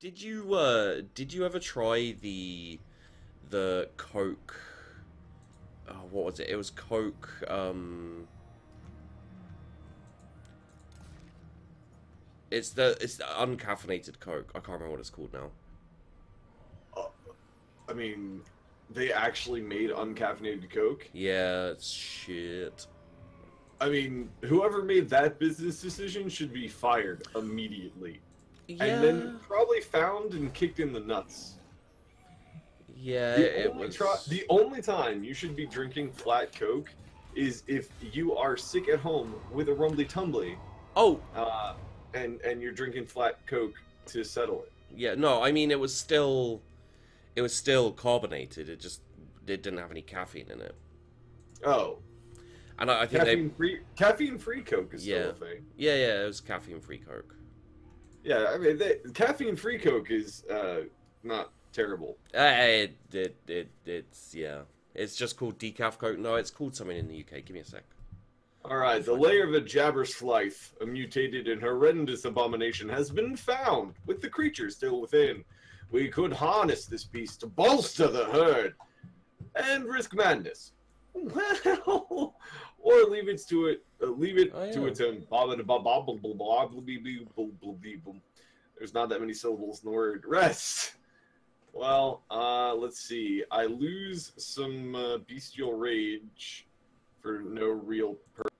Did you ever try the Coke? Oh, what was it? It was Coke. It's the uncaffeinated Coke. I can't remember what it's called now. I mean, they actually made uncaffeinated Coke? Yeah, it's shit. I mean, whoever made that business decision should be fired immediately. Yeah. And then probably found and kicked in the nuts. Yeah, The only time you should be drinking flat Coke is if you are sick at home with a rumbly tumbly. Oh. And you're drinking flat Coke to settle it. Yeah, no, I mean it was still carbonated. It didn't have any caffeine in it. Oh. And I think caffeine-free Coke is still a thing. Yeah, it was caffeine-free Coke. Yeah, I mean, caffeine-free Coke is not terrible. It's it's just called decaf Coke. No, it's called something in the UK. Give me a sec. Alright, the lair of a Jabberslythe, a mutated and horrendous abomination, has been found, with the creature still within. We could harness this beast to bolster the herd, and risk madness. Well, or leave it to its own. There's not that many syllables in the word. Rest. Well, let's see. I lose some bestial rage for no real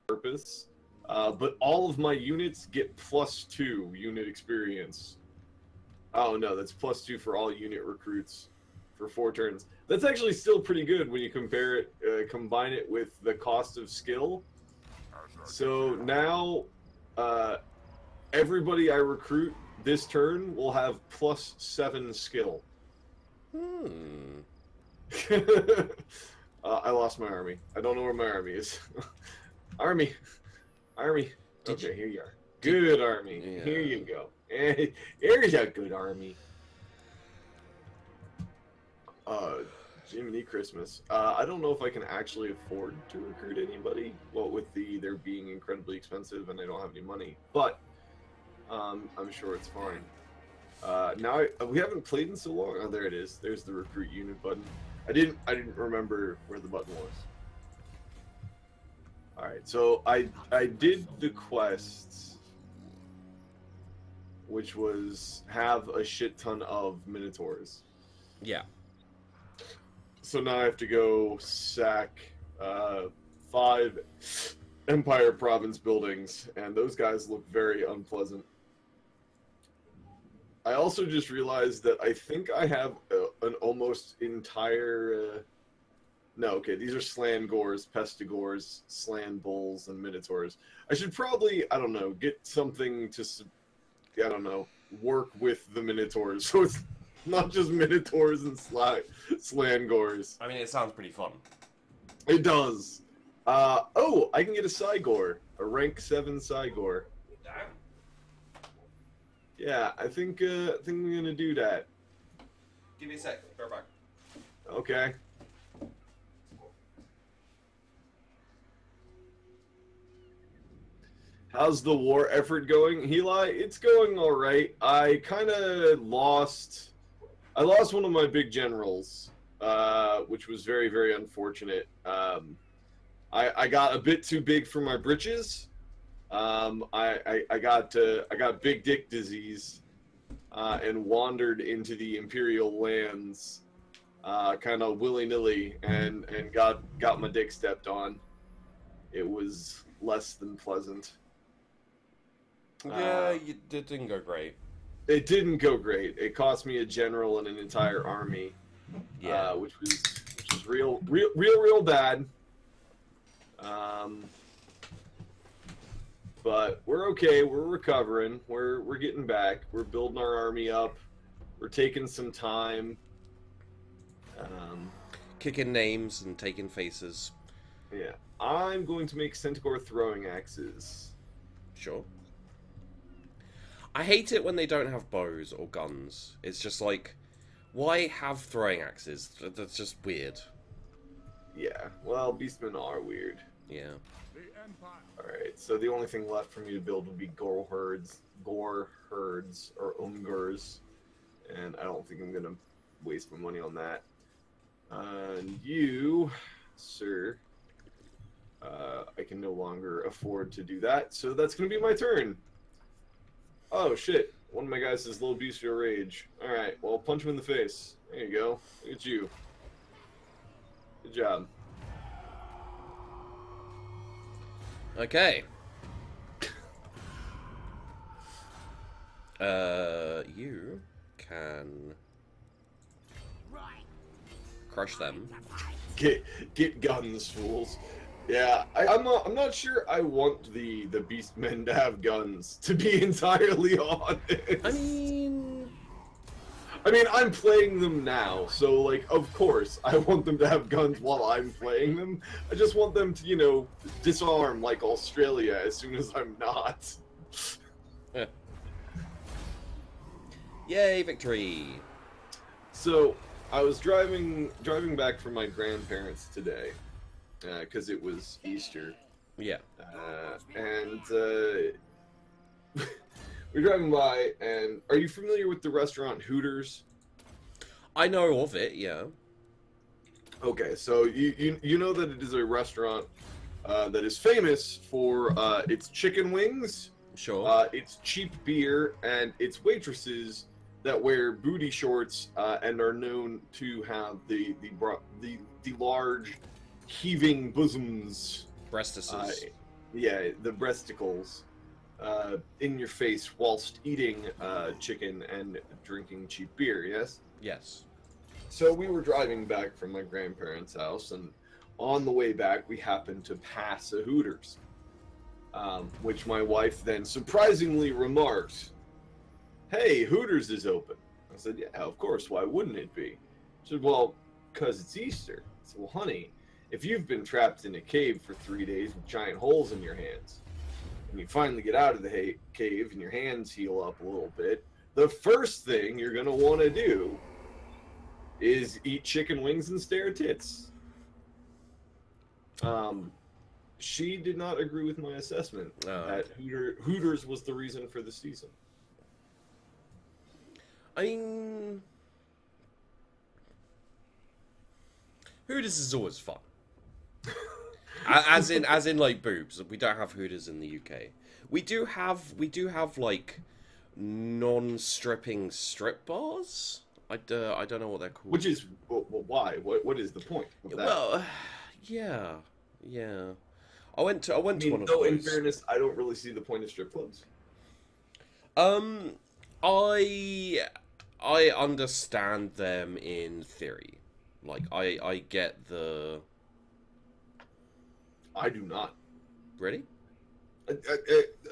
purpose, but all of my units get +2 unit experience. Oh no, that's +2 for all unit recruits for 4 turns. That's actually still pretty good when you compare it, combine it with the cost of skill. So now, everybody I recruit this turn will have +7 skill. I lost my army. I don't know where my army is. Army. Okay, here you are. Good army. Yeah. Here you go. Here's a good army. Jiminy Christmas. I don't know if I can actually afford to recruit anybody. Well, with there being incredibly expensive and I don't have any money. But I'm sure it's fine. Now we haven't played in so long. Oh, there it is. There's the recruit unit button. I didn't remember where the button was. All right, so I did the quest, which was have a shit ton of minotaurs. Yeah. So now I have to go sack 5 Empire Province buildings, and those guys look very unpleasant. I also just realized that I think I have an almost entire... no, okay, these are Slangors, Pestigors, Slan Bulls, and Minotaurs. I should probably, I don't know, get something to, I don't know, work with the Minotaurs. So it's not just Minotaurs and Slangors. I mean, it sounds pretty fun. It does. Oh, I can get a Cygor, a rank 7 Cygor. Yeah, I think I'm gonna do that. Give me a sec. Go back. Okay. How's the war effort going, Heli? It's going all right. I kind of lost. I lost one of my big generals, which was very, very unfortunate. I got a bit too big for my britches. I got big dick disease, and wandered into the Imperial lands, kind of willy-nilly, and got my dick stepped on. It was less than pleasant. Yeah, it didn't go great. It didn't go great. It cost me a general and an entire army. Yeah, which was real bad. But we're okay. We're recovering. We're getting back. We're building our army up. We're taking some time. Kicking names and taking faces. Yeah, I'm going to make Centaur throwing axes. Sure. I hate it when they don't have bows or guns. It's just like, why have throwing axes? That's just weird. Yeah, well, Beastmen are weird. Yeah. Alright, so the only thing left for me to build would be gore herds, or ungurs. and I don't think I'm gonna waste my money on that. And you, sir, I can no longer afford to do that, so that's gonna be my turn. Oh shit! One of my guys has little bestial rage. All right, well, punch him in the face. There you go. Look at you. Good job. Okay. You can crush them. Get guns, fools. Yeah, I'm not sure I want the Beastmen to have guns, to be entirely honest. I mean, I'm playing them now, so, like, of course, I want them to have guns while I'm playing them. I just want them to, you know, disarm like Australia as soon as I'm not. Yeah. Yay, victory! So, I was driving back from my grandparents today, because it was Easter. Yeah. And we're driving by, and are you familiar with the restaurant Hooters? I know of it, yeah. Okay, so you know that it is a restaurant that is famous for its chicken wings, Sure. its cheap beer, and its waitresses that wear booty shorts and are known to have the large heaving bosoms. Breastises. Yeah, the breasticles. In your face whilst eating chicken and drinking cheap beer, yes? Yes. So we were driving back from my grandparents' house, and on the way back we happened to pass a Hooters, which my wife then surprisingly remarked, "Hey, Hooters is open." I said, "Yeah, of course, why wouldn't it be?" She said, "Well, because it's Easter." I said, "Well, honey, if you've been trapped in a cave for 3 days with giant holes in your hands, and you finally get out of the cave and your hands heal up a little bit, the first thing you're going to want to do is eat chicken wings and stare at tits." She did not agree with my assessment that Hooters was the reason for the season. I mean, Hooters is always fun. as in like boobs. We don't have Hooters in the UK. We do have like non-stripping strip bars. I don't know what they're called. Which is why? What is the point of that? Well, yeah. I went to one of those. In fairness, I don't really see the point of strip clubs. I understand them in theory. Like I get the. I do not. Really?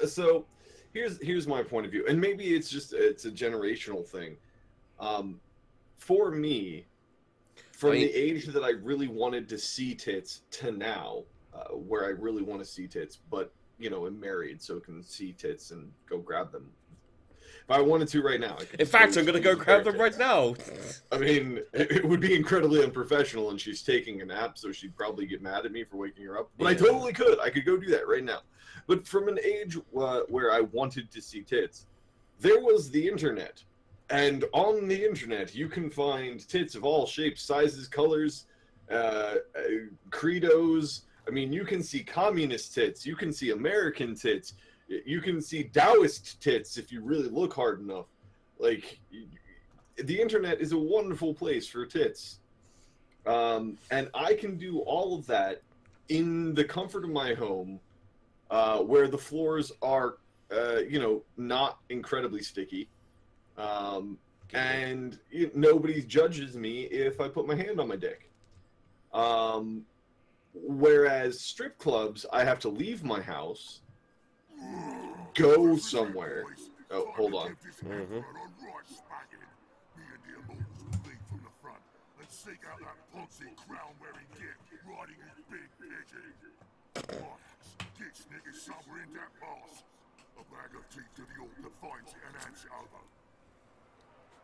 So, here's my point of view, and maybe it's a generational thing. For me, from the age that I really wanted to see tits to now, where I really want to see tits, but you know, I'm married, so can see tits and go grab them. If I wanted to right now, I could. In fact, I'm gonna go grab them right now. I mean, it would be incredibly unprofessional, and she's taking a nap, so she'd probably get mad at me for waking her up. But I totally could. I could go do that right now. But from an age where I wanted to see tits, there was the internet. And on the internet, you can find tits of all shapes, sizes, colors, credos. I mean, you can see communist tits. You can see American tits. You can see Taoist tits if you really look hard enough. Like, the internet is a wonderful place for tits. And I can do all of that in the comfort of my home, where the floors are, not incredibly sticky. And nobody judges me if I put my hand on my dick. Whereas strip clubs, I have to leave my house, go somewhere. Oh, hold on. Mm-hmm.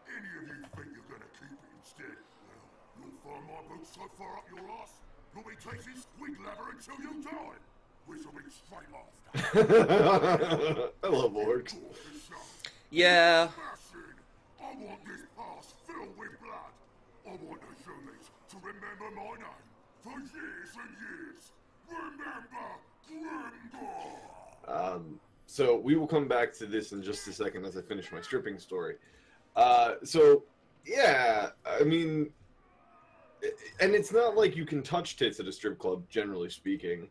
Any of you think you're gonna keep it instead? Well, you'll find my boots so far up your ass, you'll be tasting squid leather until you die. Which will be straight after. I love orcs. Yeah. I'm want this pass filled with blood. I want the humans to remember my name for years and years. Remember Grimgar! So we will come back to this in just a second as I finish my stripping story. So, yeah, I mean, and it's not like you can touch tits at a strip club, generally speaking.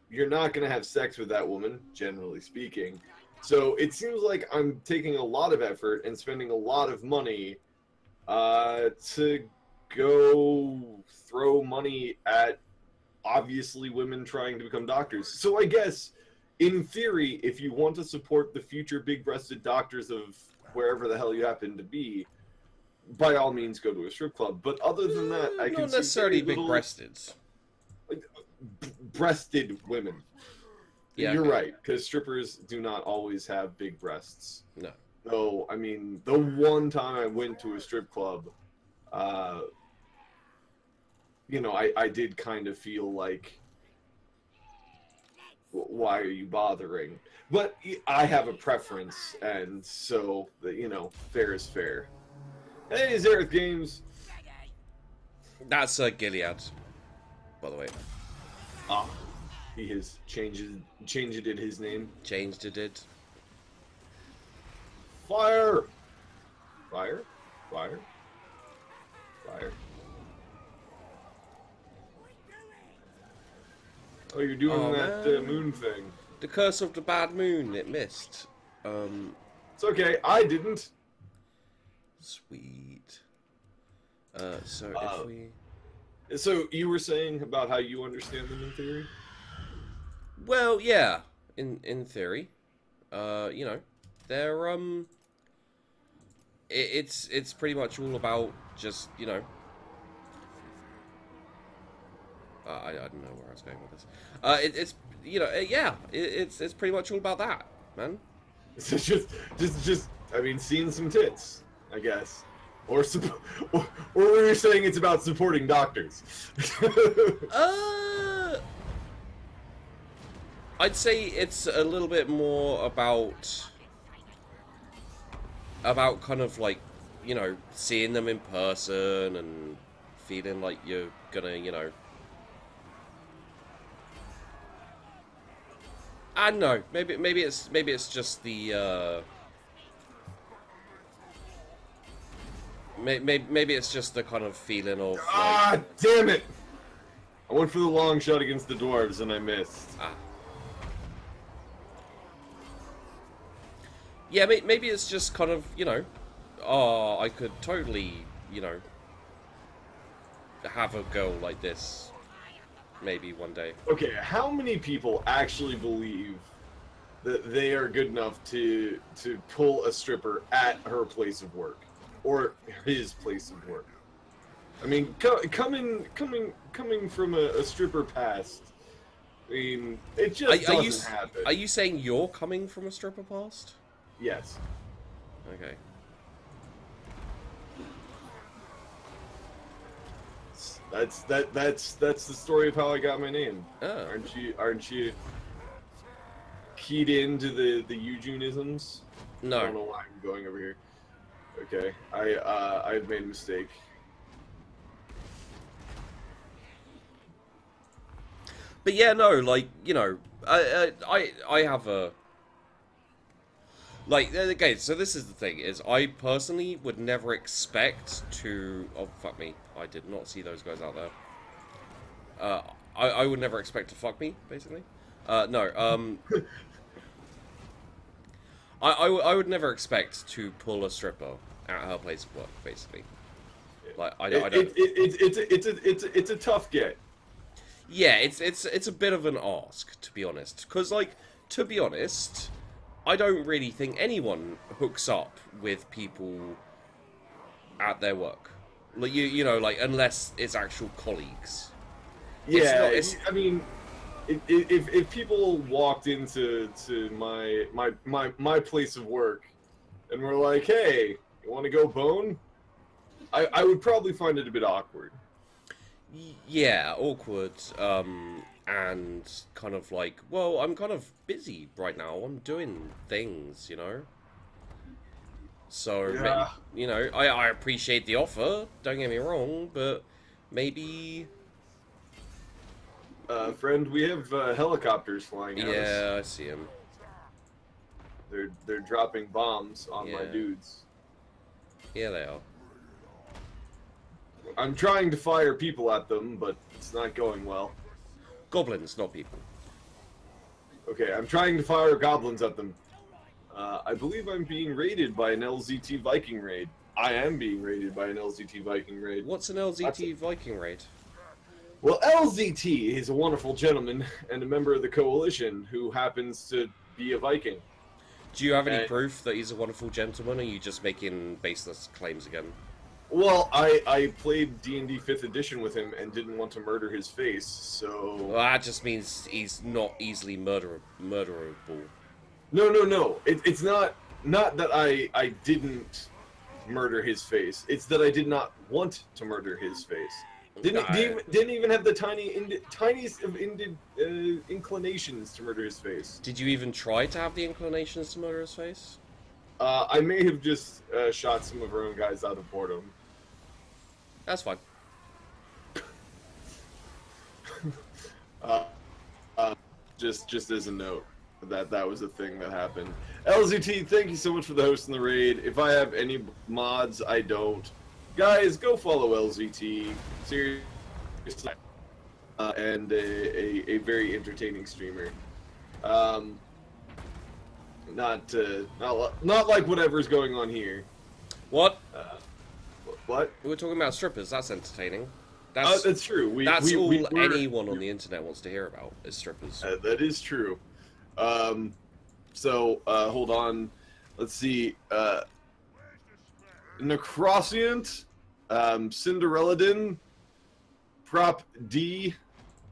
You're not going to have sex with that woman, generally speaking. So it seems like I'm taking a lot of effort and spending a lot of money to go throw money at, obviously, women trying to become doctors. So I guess, in theory, if you want to support the future big-breasted doctors of wherever the hell you happen to be, by all means go to a strip club. But other than that, I can not necessarily big breasted. Breasted women. Yeah, you're okay. right, because strippers do not always have big breasts. No. No, I mean, the one time I went to a strip club, you know, I did kind of feel like, why are you bothering? But I have a preference, and so, you know, fair is fair. Hey, Zareth Games! That's Gilead, by the way. Ah, he has changed it his name. Changed it. Fire! Fire? Fire? Fire. Oh, you're doing that moon thing. The curse of the bad moon, it missed. It's okay, I didn't. Sweet. So if we... So, you were saying about how you understand them in theory? Well, yeah, in theory. You know, they're, it's pretty much all about just, you know... I don't know where I was going with this. It's you know, yeah, it's pretty much all about that, man. So just, I mean, seeing some tits, I guess, or were you saying it's about supporting doctors? I'd say it's a little bit more about kind of like, you know, seeing them in person and feeling like you're gonna, you know. I don't know. Maybe it's just the maybe it's just the kind of feeling of. Ah, like, damn it! I went for the long shot against the dwarves and I missed. Ah. Yeah, maybe it's just kind of, you know, oh, I could totally, you know, have a girl like this. Maybe one day. Okay, how many people actually believe that they are good enough to pull a stripper at her place of work or his place of work? I mean, coming from a stripper past, I mean, it just doesn't happen. Are you saying you're coming from a stripper past? Yes. Okay. That's the story of how I got my name. Oh. Aren't you keyed into the Yujoon-isms? No. I don't know why I'm going over here. Okay, I've made a mistake. But yeah, no, like, you know, I have a... Like, okay, so this is the thing, is I personally would never expect to... Oh, fuck me. I did not see those guys out there. I would never expect to fuck me, basically. No, I would never expect to pull a stripper at her place of work, basically. Like, I don't... It's a tough get. Yeah, it's a bit of an ask, to be honest. Because, like, to be honest... I don't really think anyone hooks up with people at their work. Like you know, like unless it's actual colleagues. Yeah, I mean, if people walked into my place of work and were like, "Hey, you want to go bone?" I would probably find it a bit awkward. Yeah, awkward. And kind of like, well, I'm kind of busy right now. I'm doing things, you know. So, Yeah. you know, I appreciate the offer, don't get me wrong, but maybe... Friend, we have helicopters flying at us. Yeah, I see him. They're dropping bombs on my Yeah. dudes. Yeah, they are. I'm trying to fire people at them, but it's not going well. Goblins, not people. Okay, I'm trying to fire goblins at them. I believe I'm being raided by an LZT Viking raid. I am being raided by an LZT Viking raid. What's an LZT Viking raid? Well, LZT is a wonderful gentleman and a member of the coalition who happens to be a Viking. Do you have any proof that he's a wonderful gentleman, or are you just making baseless claims again? Well, I played D&D 5th edition with him and didn't want to murder his face, so... Well, that just means he's not easily murderable. No. It's not that I didn't murder his face. It's that I did not want to murder his face. Didn't even have the tiniest of inclinations to murder his face. Did you even try to have the inclinations to murder his face? I may have just shot some of our own guys out of boredom. That's fine. Just as a note, that was a thing that happened. LZT, thank you so much for the host in the raid. If I have any mods, I don't. Guys, go follow LZT. Seriously. And a very entertaining streamer. Not like whatever's going on here. What? What? We were talking about strippers. That's entertaining. That's true. That's all anyone on the internet wants to hear about is strippers. That is true. So hold on. Let's see. Necroscient, Cinderelladin, Prop D.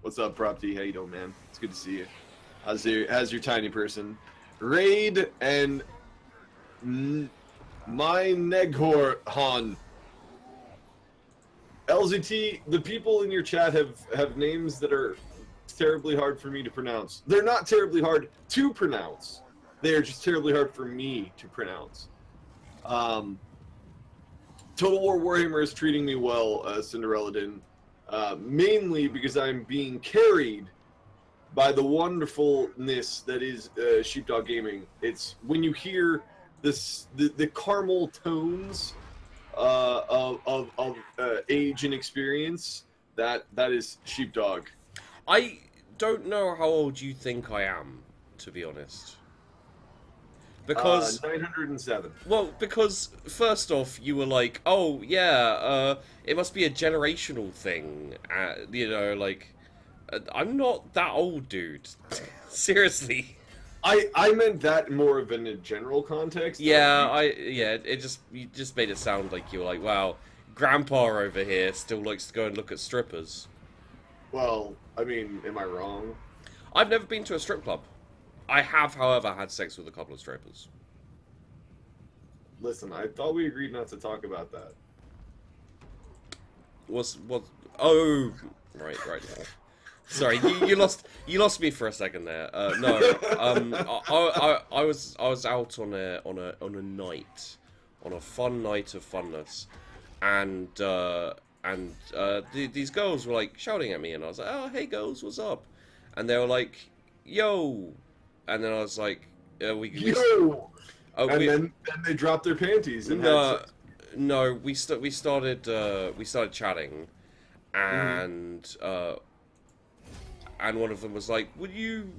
What's up, Prop D? How you doing, man? It's good to see you. How's your tiny person? Raid and my Neghorhan. LZT, the people in your chat have names that are terribly hard for me to pronounce. They're not terribly hard to pronounce. They are just terribly hard for me to pronounce. Total War Warhammer is treating me well, Cinderelladin, mainly because I'm being carried by the wonderfulness that is Sheepdog Gaming. It's when you hear the caramel tones of age and experience, that is Sheepdog. I don't know how old you think I am, to be honest. Because 907. Well, because first off, you were like, "Oh yeah, it must be a generational thing." You know, like, I'm not that old, dude. Seriously. I meant that more of in a general context. Yeah, you just made it sound like you were like, "Wow, Grandpa over here still likes to go and look at strippers." Well, I mean, am I wrong? I've never been to a strip club. I have, however, had sex with a couple of strippers. Listen, I thought we agreed not to talk about that. Oh, right. Sorry, you lost me for a second there. No, I was out on a night, on a fun night of funness, and these girls were like shouting at me, and I was like, "Oh, hey girls, what's up?" And they were like, "Yo." And then I was like, Yo! Then they dropped their panties. And we started chatting, and and one of them was like, would you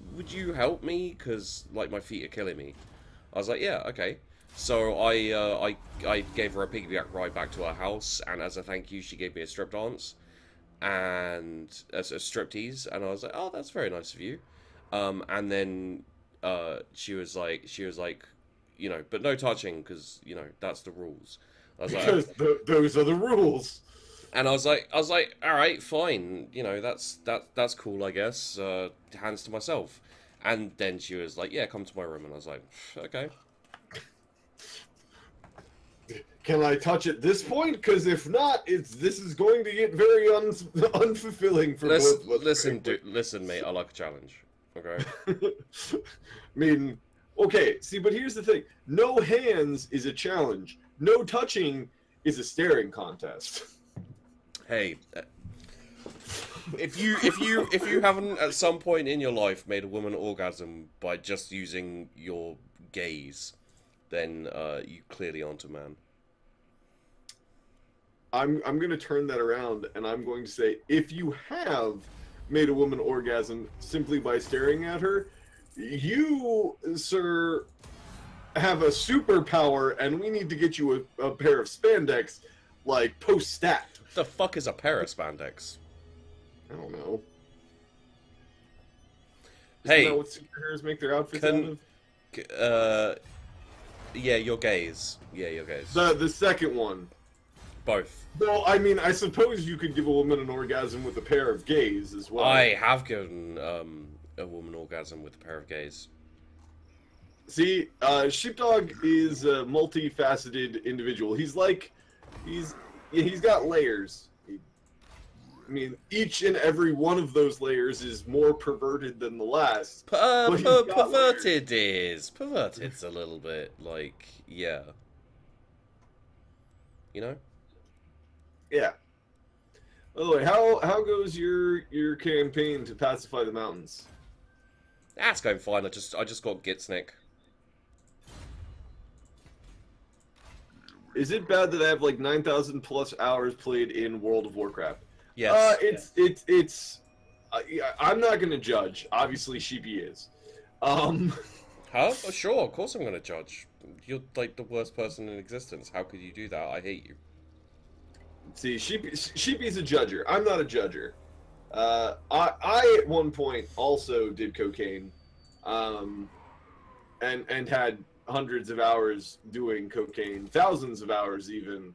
help me? Because like my feet are killing me. I was like, yeah, okay. So I gave her a piggyback ride back to her house, and as a thank you, she gave me a strip dance, and as a striptease, and I was like, oh, that's very nice of you. And then she was like, you know, but no touching, because you know that's the rules. I was because like, those are the rules. And I was like, all right, fine, you know, that's cool, I guess. Hands to myself. And then she was like, yeah, come to my room, and I was like, okay. Can I touch at this point? Because if not, this is going to get very unfulfilling for both of us. Listen, mate, I like a challenge. Okay. I mean, Okay, see, but here's the thing. No hands is a challenge. No touching is a staring contest. Hey, if you haven't at some point in your life made a woman orgasm by just using your gaze, then you clearly aren't a man. I'm going to turn that around, and I'm going to say, if you have made a woman orgasm simply by staring at her, you, sir, have a superpower, and we need to get you a pair of spandex, like, post-stat. The fuck is a pair of spandex? I don't know. Hey, isn't that what superheroes make their outfits out of? Yeah, your gaze. Yeah, your gaze. The second one. Both. Well, I mean, I suppose you could give a woman an orgasm with a pair of gaze as well. I have given a woman orgasm with a pair of gaze. See, Sheepdog is a multifaceted individual. He's got layers. I mean, each and every one of those layers is more perverted than the last. Perverted's a little bit like, yeah. You know? Yeah. By the way, how goes your campaign to pacify the mountains? That's going fine. I just got Gitsnick. Is it bad that I have like 9,000 plus hours played in World of Warcraft? Yes. I'm not gonna judge. Obviously, Sheepy is. Huh? Oh, sure, of course I'm gonna judge. You're like the worst person in existence. How could you do that? I hate you. See, Sheepy's a judger. I'm not a judger. I at one point also did cocaine, and had hundreds of hours doing cocaine, thousands of hours even.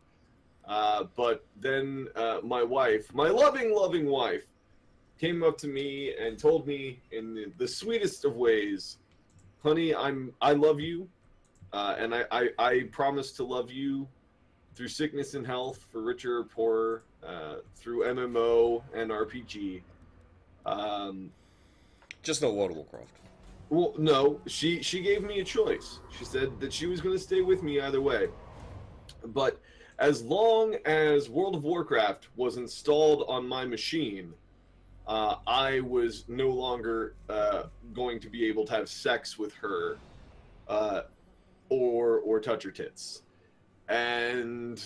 But then my wife, my loving wife, came up to me and told me in the sweetest of ways, "Honey, I love you, and I promise to love you through sickness and health, for richer or poorer, through MMO and RPG." Just not World of Warcraft. Well, no, she gave me a choice. She said that she was going to stay with me either way. But as long as World of Warcraft was installed on my machine, I was no longer going to be able to have sex with her or touch her tits. And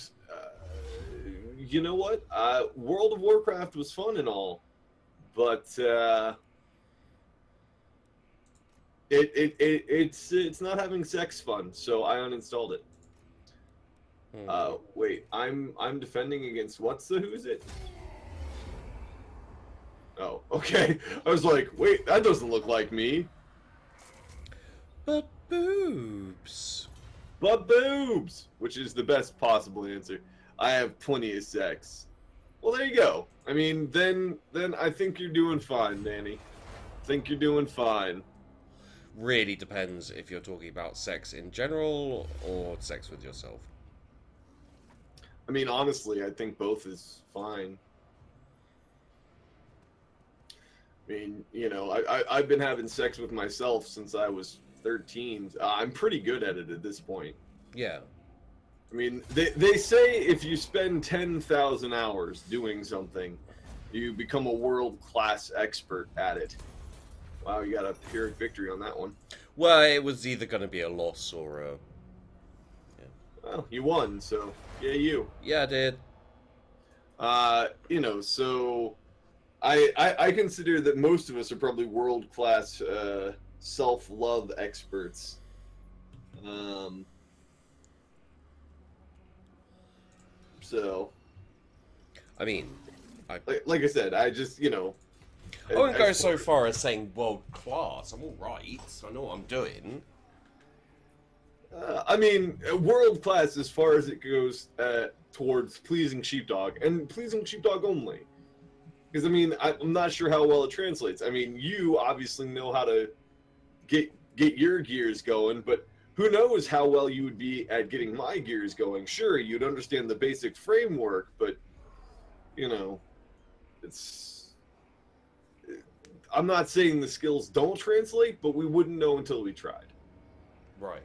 you know what? World of Warcraft was fun and all, but it's not having sex fun, so I uninstalled it. Wait, I'm defending against who's it? Oh, okay. I was like, wait, that doesn't look like me. But boobs. But boobs, which is the best possible answer. I have plenty of sex. Well, there you go. I mean, then I think you're doing fine, Danny. I think you're doing fine. Really depends if you're talking about sex in general or sex with yourself. I mean, honestly, I think both is fine. I mean, you know, I've been having sex with myself since I was 13. I'm pretty good at it at this point. Yeah. I mean, they say if you spend 10,000 hours doing something, you become a world-class expert at it. Wow, you got a Pyrrhic victory on that one. Well, it was either going to be a loss or a... Yeah. Well, you won, so yeah, you. Yeah, I did. You know, so I consider that most of us are probably world-class self-love experts. So, I mean, like I said, I just, you know, I wouldn't go so far as saying world class. I'm all right. I know what I'm doing. I mean, world class as far as it goes towards pleasing sheepdog and pleasing sheepdog only. Because I mean, I'm not sure how well it translates. I mean, you obviously know how to get your gears going, but who knows how well you would be at getting my gears going. Sure, you'd understand the basic framework, but, you know, I'm not saying the skills don't translate, but we wouldn't know until we tried. Right.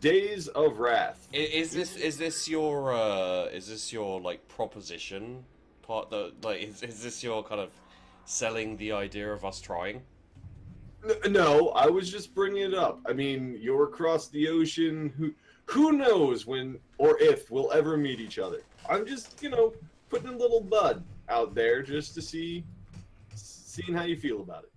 Days of Wrath. Is this your like proposition part? Is this your kind of selling the idea of us trying? No, I was just bringing it up. I mean, you're across the ocean. Who knows when or if we'll ever meet each other? I'm just, putting a little bud out there just to seeing how you feel about it.